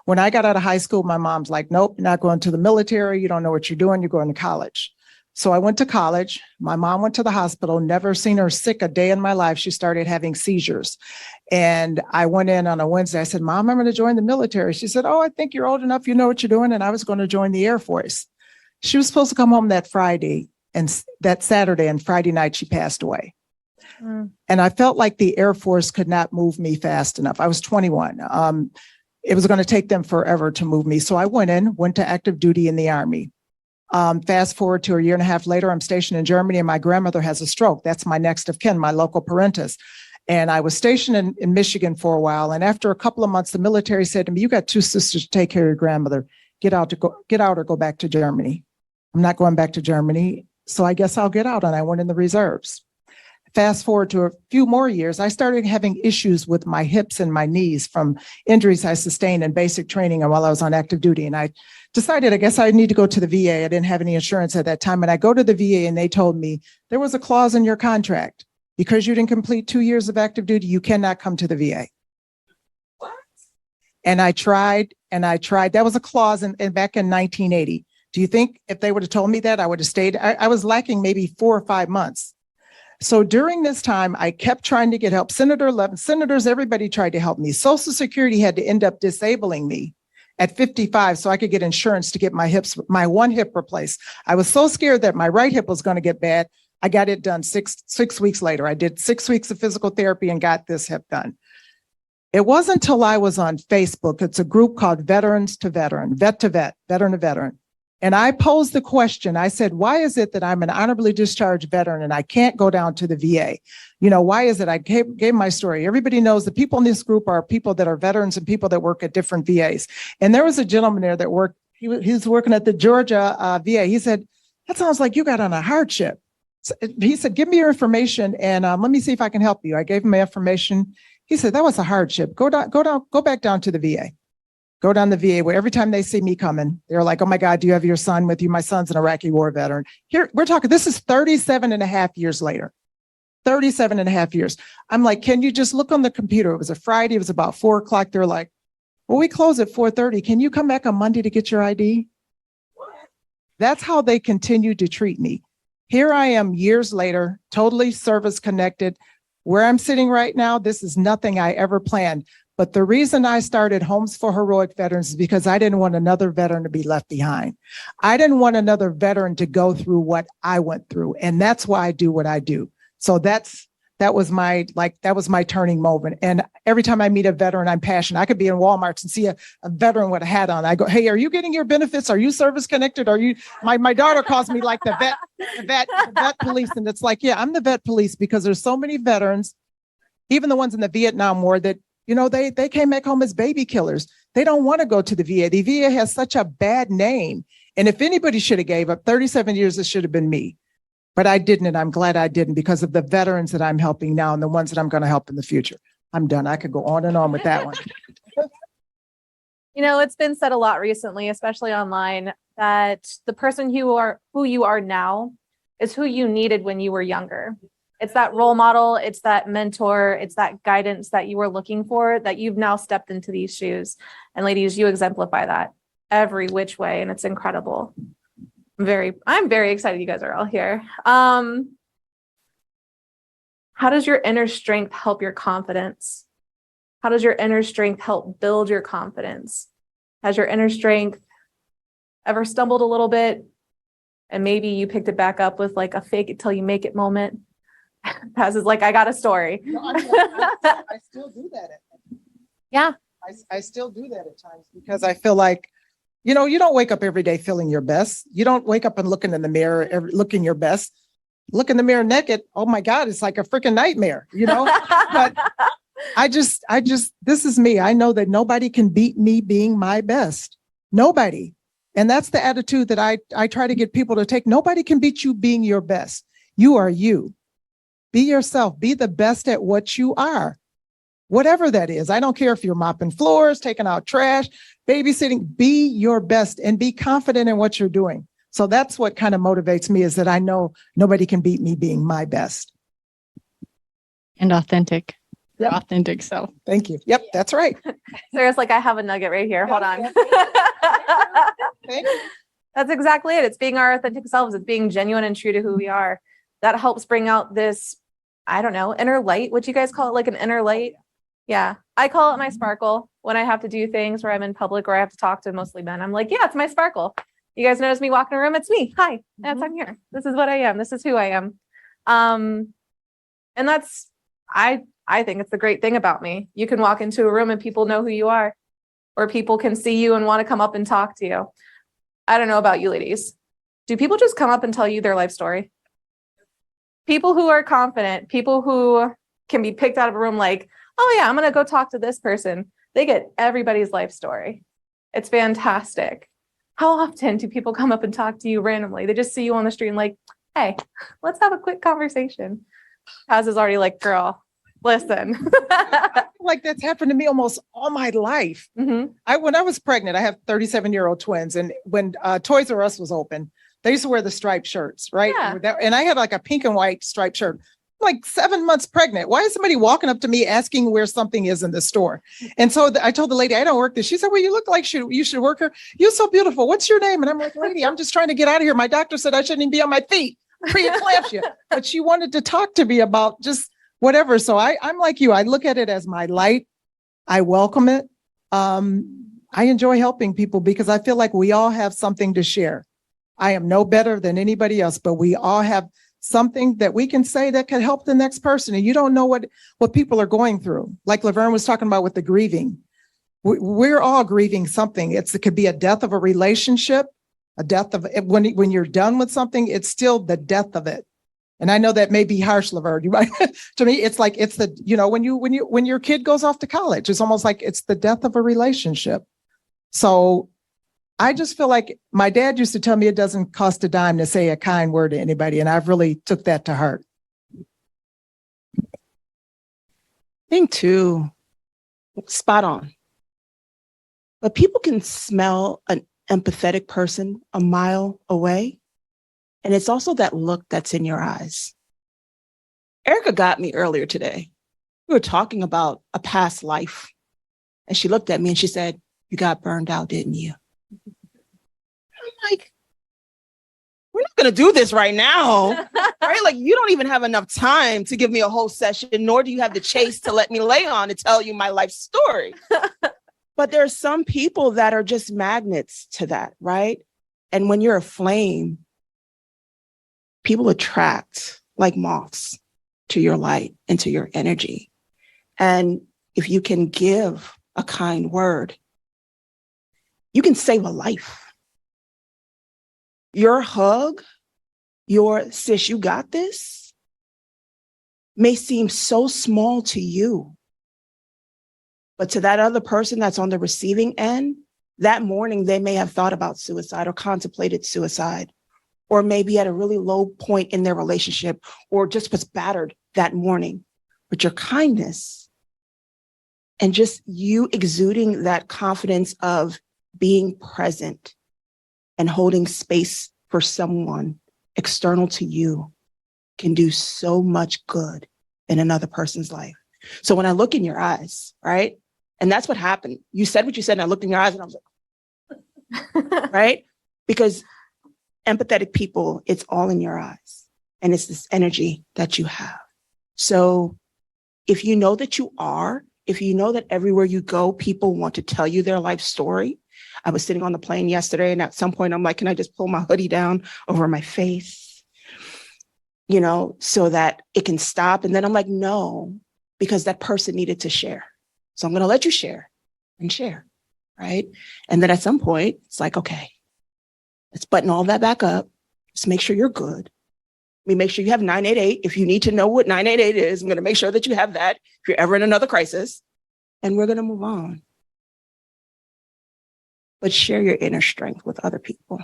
When I got out of high school, my mom's like, nope, you're not going to the military. You don't know what you're doing. You're going to college. So I went to college. My mom went to the hospital, never seen her sick a day in my life. She started having seizures. And I went in on a Wednesday. I said, Mom, I'm going to join the military. She said, oh, I think you're old enough. You know what you're doing. And I was going to join the Air Force. She was supposed to come home that Friday, and that Saturday, and Friday night she passed away. And I felt like the Air Force could not move me fast enough. I was 21. It was going to take them forever to move me. So I went to active duty in the Army. Fast forward to a year and a half later, I'm stationed in Germany and my grandmother has a stroke. That's my next of kin, my local parentis. And I was stationed in Michigan for a while. And after a couple of months, the military said to me, you got 2 sisters to take care of your grandmother. Get out or go back to Germany. I'm not going back to Germany. So I guess I'll get out. And I went in the reserves. Fast forward to a few more years, I started having issues with my hips and my knees from injuries I sustained in basic training and while I was on active duty. And I decided, I guess I need to go to the VA. I didn't have any insurance at that time. And I go to the VA and they told me there was a clause in your contract. Because you didn't complete 2 years of active duty, you cannot come to the VA. What? And I tried. That was a clause back in 1980. Do you think if they would have told me that, I would have stayed? I was lacking maybe 4 or 5 months. So during this time, I kept trying to get help. Senators, everybody tried to help me. Social Security had to end up disabling me at 55 so I could get insurance to get my one hip replaced. I was so scared that my right hip was going to get bad. I got it done six weeks later. I did 6 weeks of physical therapy and got this hip done. It wasn't until I was on Facebook. It's a group called Veterans to Veteran, Vet to Vet, Veteran to Veteran. And I posed the question. I said, why is it that I'm an honorably discharged veteran and I can't go down to the VA? You know, why is it? I gave my story. Everybody knows the people in this group are people that are veterans and people that work at different VAs. And there was a gentleman there that worked, he was working at the Georgia VA. He said, that sounds like you got on a hardship. So he said, give me your information and let me see if I can help you. I gave him my information. He said, that was a hardship. Go back down to the VA. Go down the VA where every time they see me coming, they're like, oh my God, do you have your son with you? My son's an Iraqi war veteran. Here, we're talking, this is 37 and a half years later. 37 and a half years. I'm like, can you just look on the computer? It was a Friday. It was about 4 o'clock. They're like, well, we close at 4:30. Can you come back on Monday to get your ID? That's how they continued to treat me. Here I am years later, totally service connected. Where I'm sitting right now, this is nothing I ever planned. But the reason I started Homes for Heroic Veterans is because I didn't want another veteran to be left behind. I didn't want another veteran to go through what I went through. And that's why I do what I do. So that was my turning moment. And every time I meet a veteran, I'm passionate. I could be in Walmart and see a veteran with a hat on. I go, hey, are you getting your benefits? Are you service connected? Are you, my daughter calls me like the vet police. And it's like, yeah, I'm the vet police because there's so many veterans, even the ones in the Vietnam War that, you know, they came back home as baby killers. They don't want to go to the VA. The VA has such a bad name. And if anybody should have gave up 37 years, it should have been me. But I didn't, and I'm glad I didn't because of the veterans that I'm helping now and the ones that I'm going to help in the future. I'm done. I could go on and on with that one. You know, it's been said a lot recently, especially online, that the person who you are now is who you needed when you were younger. It's that role model, it's that mentor, it's that guidance that you were looking for, that you've now stepped into these shoes. And ladies, you exemplify that every which way, and it's incredible. I'm very excited you guys are all here. How does your inner strength help your confidence? How does your inner strength help build your confidence? Has your inner strength ever stumbled a little bit and maybe you picked it back up with like a fake it till you make it moment? Paz is like, I got a story. No, I still do that. Yeah. I still do that at times because I feel like, you know, you don't wake up every day feeling your best. You don't wake up and looking in the mirror, looking your best. Look in the mirror naked. Oh my God, it's like a freaking nightmare, you know? But this is me. I know that nobody can beat me being my best. Nobody. And that's the attitude that I try to get people to take. Nobody can beat you being your best. You are you. Be yourself. Be the best at what you are. Whatever that is. I don't care if you're mopping floors, taking out trash, babysitting. Be your best and be confident in what you're doing. So that's what kind of motivates me, is that I know nobody can beat me being my best. And authentic. Yep. authentic self. Thank you. Yep, that's right. Sarah's like, I have a nugget right here. Hold on. Thank you. That's exactly it. It's being our authentic selves. It's being genuine and true to who we are. That helps bring out this, I don't know, inner light. Would you guys call it, like an inner light? Yeah. I call it my sparkle when I have to do things where I'm in public or I have to talk to mostly men. I'm like, yeah, it's my sparkle. You guys notice me walk in a room? It's me. Hi. Yes, I'm here. This is what I am. This is who I am. And that's, I think it's the great thing about me. You can walk into a room and people know who you are, or people can see you and want to come up and talk to you. I don't know about you ladies. Do people just come up and tell you their life story? People who are confident, people who can be picked out of a room like, oh yeah, I'm going to go talk to this person. They get everybody's life story. It's fantastic. How often do people come up and talk to you randomly? They just see you on the street and like, hey, let's have a quick conversation. Paz is already like, girl, listen. Like that's happened to me almost all my life. Mhm. When I was pregnant, I have 37-year-old twins. And when Toys R Us was open, they used to wear the striped shirts, right? Yeah. And I had like a pink and white striped shirt. Like 7 months pregnant. Why is somebody walking up to me asking where something is in the store? And so I told the lady, I don't work this. She said, well, you look like you should work here. You're so beautiful. What's your name? And I'm like, lady, I'm just trying to get out of here. My doctor said I shouldn't even be on my feet. Preeclampsia. But she wanted to talk to me about just whatever. So I'm like you. I look at it as my light. I welcome it. I enjoy helping people because I feel like we all have something to share. I am no better than anybody else, but we all have something that we can say that could help the next person. And you don't know what people are going through. Like Laverne was talking about with the grieving. We're all grieving something. It could be a death of a relationship, a death of when you're done with something, it's still the death of it. And I know that may be harsh, Laverne. To me, it's like it's the, when your kid goes off to college, it's almost like it's the death of a relationship. So I just feel like my dad used to tell me it doesn't cost a dime to say a kind word to anybody. And I've really took that to heart. I think too, spot on. But people can smell an empathetic person a mile away. And it's also that look that's in your eyes. Erica got me earlier today. We were talking about a past life. And she looked at me and she said, you got burned out, didn't you? I'm like, we're not going to do this right now, right? Like, you don't even have enough time to give me a whole session, nor do you have the chase to let me lay on to tell you my life story. But there are some people that are just magnets to that, right? And when you're a flame, people attract like moths to your light and to your energy. And if you can give a kind word, you can save a life. Your hug, your sis, you got this, may seem so small to you. But to that other person that's on the receiving end, that morning, they may have thought about suicide or contemplated suicide, or maybe at a really low point in their relationship, or just was battered that morning. But your kindness and just you exuding that confidence of being present and holding space for someone external to you can do so much good in another person's life. So when I look in your eyes, right? And that's what happened. You said what you said, and I looked in your eyes and I was like, right? Because empathetic people, it's all in your eyes. And it's this energy that you have. So if you know that you are, if you know that everywhere you go, people want to tell you their life story. I was sitting on the plane yesterday, and at some point I'm like, can I just pull my hoodie down over my face, so that it can stop? And then I'm like, no, because that person needed to share. So I'm going to let you share and share, right? And then at some point, it's like, okay, let's button all that back up. Just make sure you're good. Make sure you have 988. If you need to know what 988 is, I'm going to make sure that you have that if you're ever in another crisis. And we're going to move on. But share your inner strength with other people.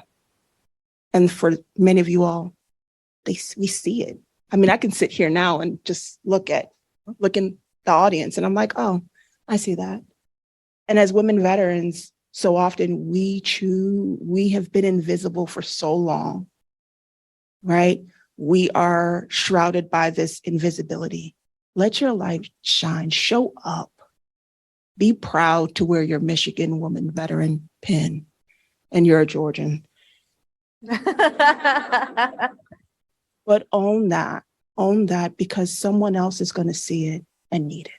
And for many of you all, we see it. I mean, I can sit here now and just look in the audience, and I'm like, oh, I see that. And as women veterans, so often we have been invisible for so long, right? We are shrouded by this invisibility. Let your light shine. Show up. Be proud to wear your Michigan Woman Veteran pin. And you're a Georgian. But own that because someone else is going to see it and need it.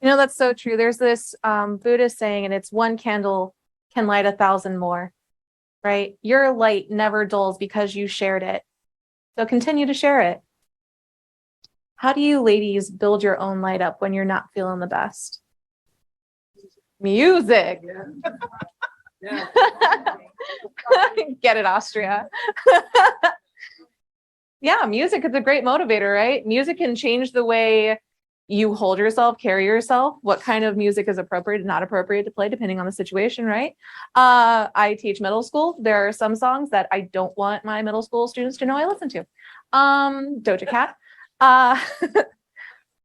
You know, that's so true. There's this Buddhist saying, and it's one candle can light 1,000 more, right? Your light never dulls because you shared it. So continue to share it. How do you ladies build your own light up when you're not feeling the best? Music. Yeah. Get it, Austria. Yeah, music is a great motivator, right? Music can change the way you hold yourself, carry yourself, what kind of music is appropriate and not appropriate to play depending on the situation, right? I teach middle school. There are some songs that I don't want my middle school students to know I listen to. Doja Cat.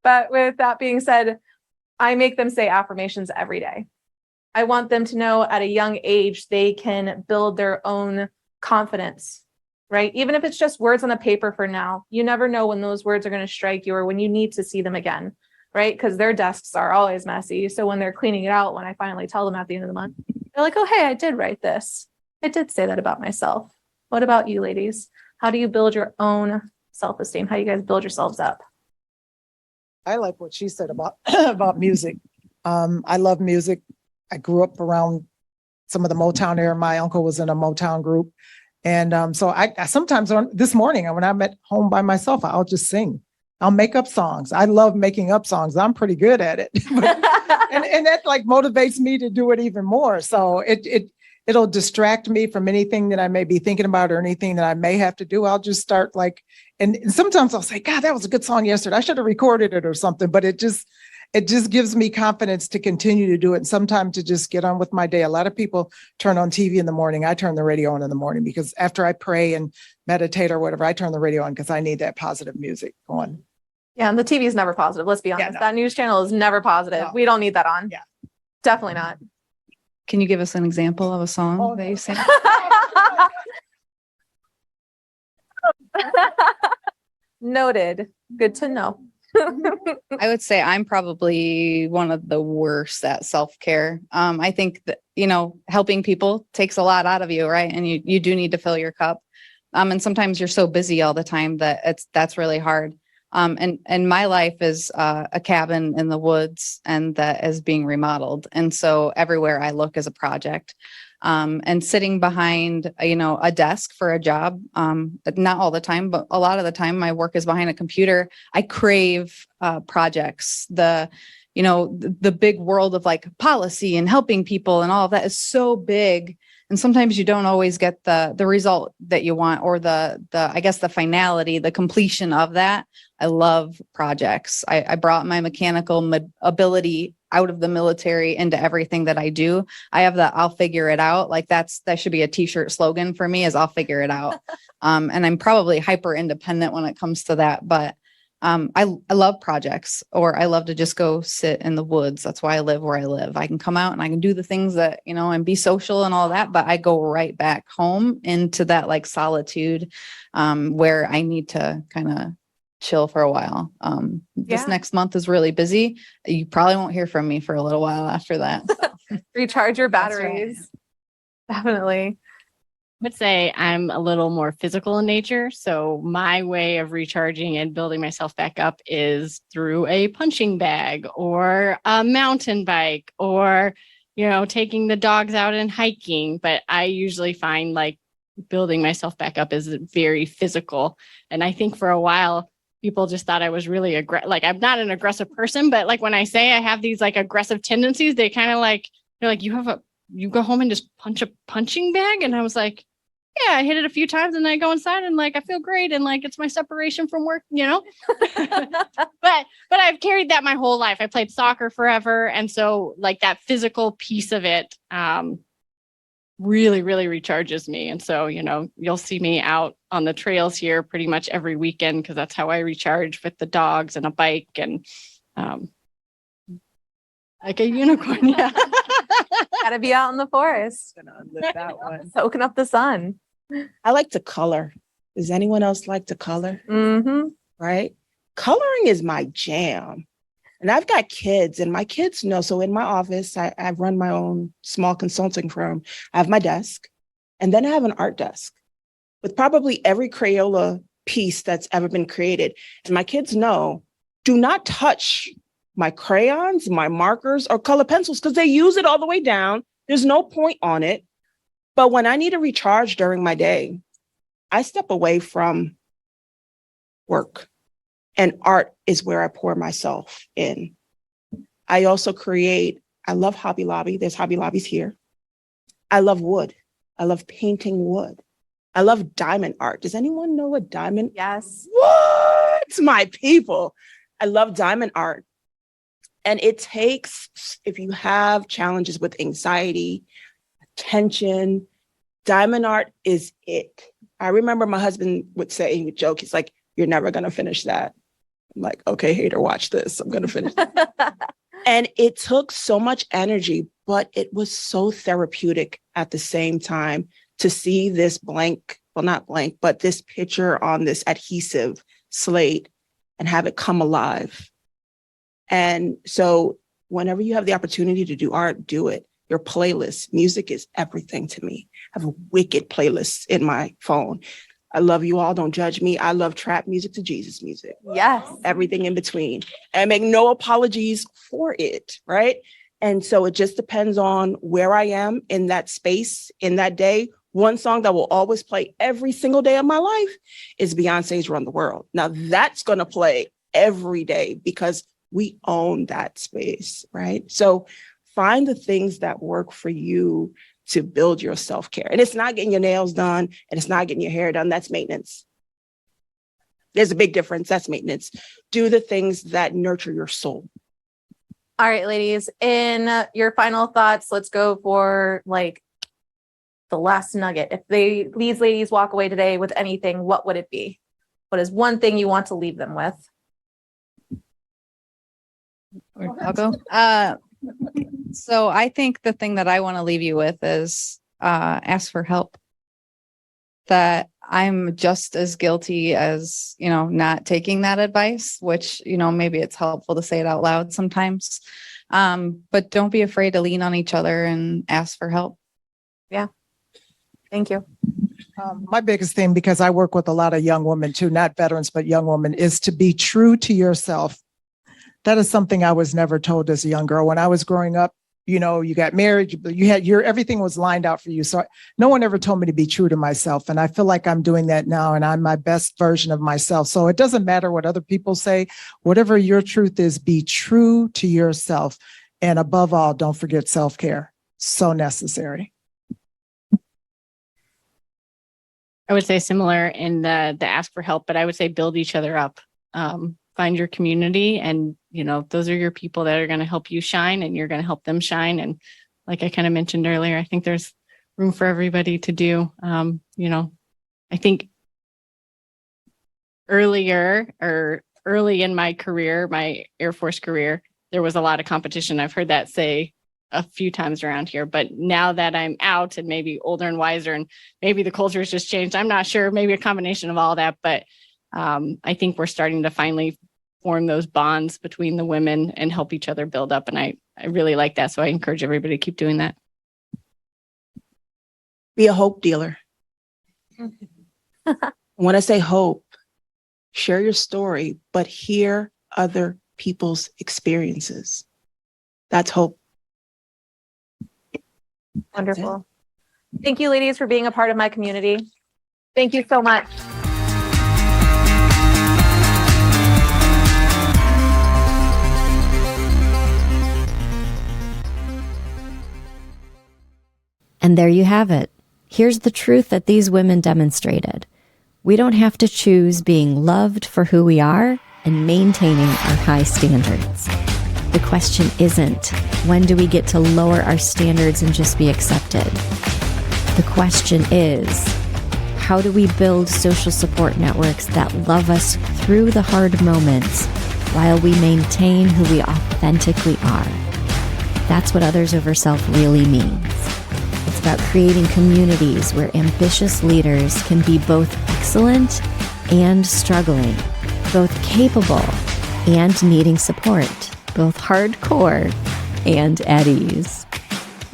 But with that being said, I make them say affirmations every day. I want them to know at a young age they can build their own confidence, right? Even if it's just words on a paper for now, you never know when those words are going to strike you or when you need to see them again, right? Because their desks are always messy. So when they're cleaning it out, when I finally tell them at the end of the month, they're like, oh, hey, I did write this. I did say that about myself. What about you, ladies? How do you build your own self-esteem? How do you guys build yourselves up? I like what she said about about music. I love music. I grew up around some of the Motown era. My uncle was in a Motown group. And so I sometimes this morning when I'm at home by myself, I'll just sing. I'll make up songs. I love making up songs. I'm pretty good at it. and that like motivates me to do it even more. So it'll distract me from anything that I may be thinking about or anything that I may have to do. I'll just start like, and sometimes I'll say, God, that was a good song yesterday. I should have recorded it or something, but it just gives me confidence to continue to do it. And sometimes to just get on with my day. A lot of people turn on TV in the morning. I turn the radio on in the morning because after I pray and meditate or whatever, I turn the radio on because I need that positive music going. Yeah, and the TV is never positive. Let's be honest. Yeah, no. That news channel is never positive. No. We don't need that on. Yeah. Definitely not. Can you give us an example of a song that you sing? Noted. Good to know. I would say I'm probably one of the worst at self-care. I think that, helping people takes a lot out of you, right? And you do need to fill your cup. And sometimes you're so busy all the time that that's really hard. And my life is a cabin in the woods and that is being remodeled. And so everywhere I look is a project. And sitting behind, a desk for a job, not all the time, but a lot of the time my work is behind a computer. I crave projects. The big world of like policy and helping people and all of that is so big. And sometimes you don't always get the result that you want or the finality, the completion of that. I love projects. I brought my mechanical ability out of the military into everything that I do. I have that I'll figure it out. Like that should be a t-shirt slogan for me is I'll figure it out. And I'm probably hyper independent when it comes to that. But I love projects, or I love to just go sit in the woods. That's why I live where I live. I can come out and I can do the things that, and be social and all that, but I go right back home into that like solitude where I need to kind of chill for a while. This next month is really busy. You probably won't hear from me for a little while after that. So. Recharge your batteries. Right. Definitely. I would say I'm a little more physical in nature. So my way of recharging and building myself back up is through a punching bag or a mountain bike or, taking the dogs out and hiking. But I usually find like building myself back up is very physical. And I think for a while, people just thought I was really like, I'm not an aggressive person, but like when I say I have these like aggressive tendencies, they kind of like, they're like, you go home and just punch a punching bag. And I was like, yeah, I hit it a few times and I go inside and like, I feel great. And like, it's my separation from work, but I've carried that my whole life. I played soccer forever. And so like that physical piece of it, really, really recharges me. And so, you'll see me out on the trails here pretty much every weekend because that's how I recharge with the dogs and a bike and like a unicorn. Yeah. Gotta be out in the forest. Gonna live that one. Soaking up the sun. I like to color. Does anyone else like to color? Mm-hmm. right? Coloring is my jam. And I've got kids, and my kids know. So in my office, I run my own small consulting firm. I have my desk, and then I have an art desk with probably every Crayola piece that's ever been created. And my kids know, do not touch my crayons, my markers, or color pencils, because they use it all the way down. There's no point on it. But when I need to recharge during my day, I step away from work. And art is where I pour myself in. I also I love Hobby Lobby. There's Hobby Lobbies here. I love wood. I love painting wood. I love diamond art. Does anyone know what diamond? Yes. What? My people. I love diamond art. And it takes, if you have challenges with anxiety, attention, diamond art is it. I remember my husband would say, he would joke, he's like, you're never going to finish that. I'm like, okay, hater, watch this. I'm going to finish. And it took so much energy, but it was so therapeutic at the same time to see this blank, well, not blank, but this picture on this adhesive slate and have it come alive. And so whenever you have the opportunity to do art, do it. Your playlist, music is everything to me. I have a wicked playlist in my phone. I love you all. Don't judge me. I love trap music to Jesus music. Yes. Everything in between. And I make no apologies for it, right? And so it just depends on where I am in that space, in that day. One song that will always play every single day of my life is Beyonce's Run the World. Now that's going to play every day because we own that space, right? So find the things that work for you to build your self-care. And it's not getting your nails done and it's not getting your hair done. That's maintenance. There's a big difference. That's maintenance. Do the things that nurture your soul. All right, ladies, in your final thoughts, let's go for like the last nugget. If these ladies walk away today with anything, what would it be? What is one thing you want to leave them with? I'll go. So I think the thing that I want to leave you with is ask for help. That I'm just as guilty as, not taking that advice, which, maybe it's helpful to say it out loud sometimes. But don't be afraid to lean on each other and ask for help. Yeah. Thank you. My biggest thing, because I work with a lot of young women too, not veterans, but young women, is to be true to yourself. That is something I was never told as a young girl. When I was growing up, you got married, you had everything was lined out for you. So no one ever told me to be true to myself. And I feel like I'm doing that now and I'm my best version of myself. So it doesn't matter what other people say, whatever your truth is, be true to yourself. And above all, don't forget self-care. So necessary. I would say similar in the ask for help, but I would say build each other up. Find your community and, those are your people that are going to help you shine and you're going to help them shine. And like I kind of mentioned earlier, I think there's room for everybody to do. I think early in my career, my Air Force career, there was a lot of competition. I've heard that say a few times around here, but now that I'm out and maybe older and wiser and maybe the culture has just changed, I'm not sure, maybe a combination of all that, but I think we're starting to finally form those bonds between the women and help each other build up. And I really like that. So I encourage everybody to keep doing that. Be a hope dealer. When I say hope, share your story, but hear other people's experiences. That's hope. Wonderful. Thank you, ladies, for being a part of my community. Thank you so much. And there you have it. Here's the truth that these women demonstrated. We don't have to choose being loved for who we are and maintaining our high standards. The question isn't, when do we get to lower our standards and just be accepted? The question is, how do we build social support networks that love us through the hard moments while we maintain who we authentically are? That's what Others Over Self really means. It's about creating communities where ambitious leaders can be both excellent and struggling, both capable and needing support, both hardcore and at ease.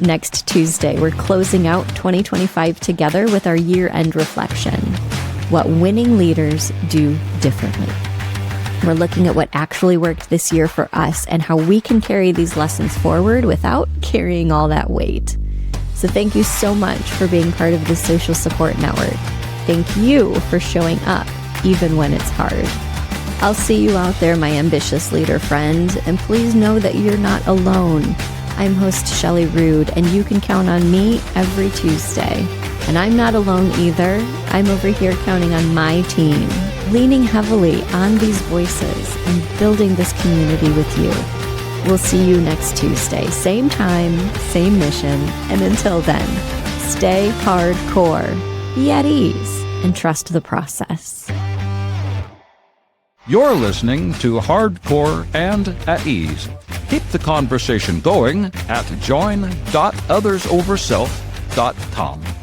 Next Tuesday, we're closing out 2025 together with our year-end reflection, what winning leaders do differently. We're looking at what actually worked this year for us and how we can carry these lessons forward without carrying all that weight. So thank you so much for being part of this social support network. Thank you for showing up, even when it's hard. I'll see you out there, my ambitious leader friend, and please know that you're not alone. I'm host Shelley Rude, and you can count on me every Tuesday. And I'm not alone either. I'm over here counting on my team, leaning heavily on these voices and building this community with you. We'll see you next Tuesday, same time, same mission, and until then, stay hardcore, be at ease, and trust the process. You're listening to Hardcore and at Ease. Keep the conversation going at join.othersoverself.com.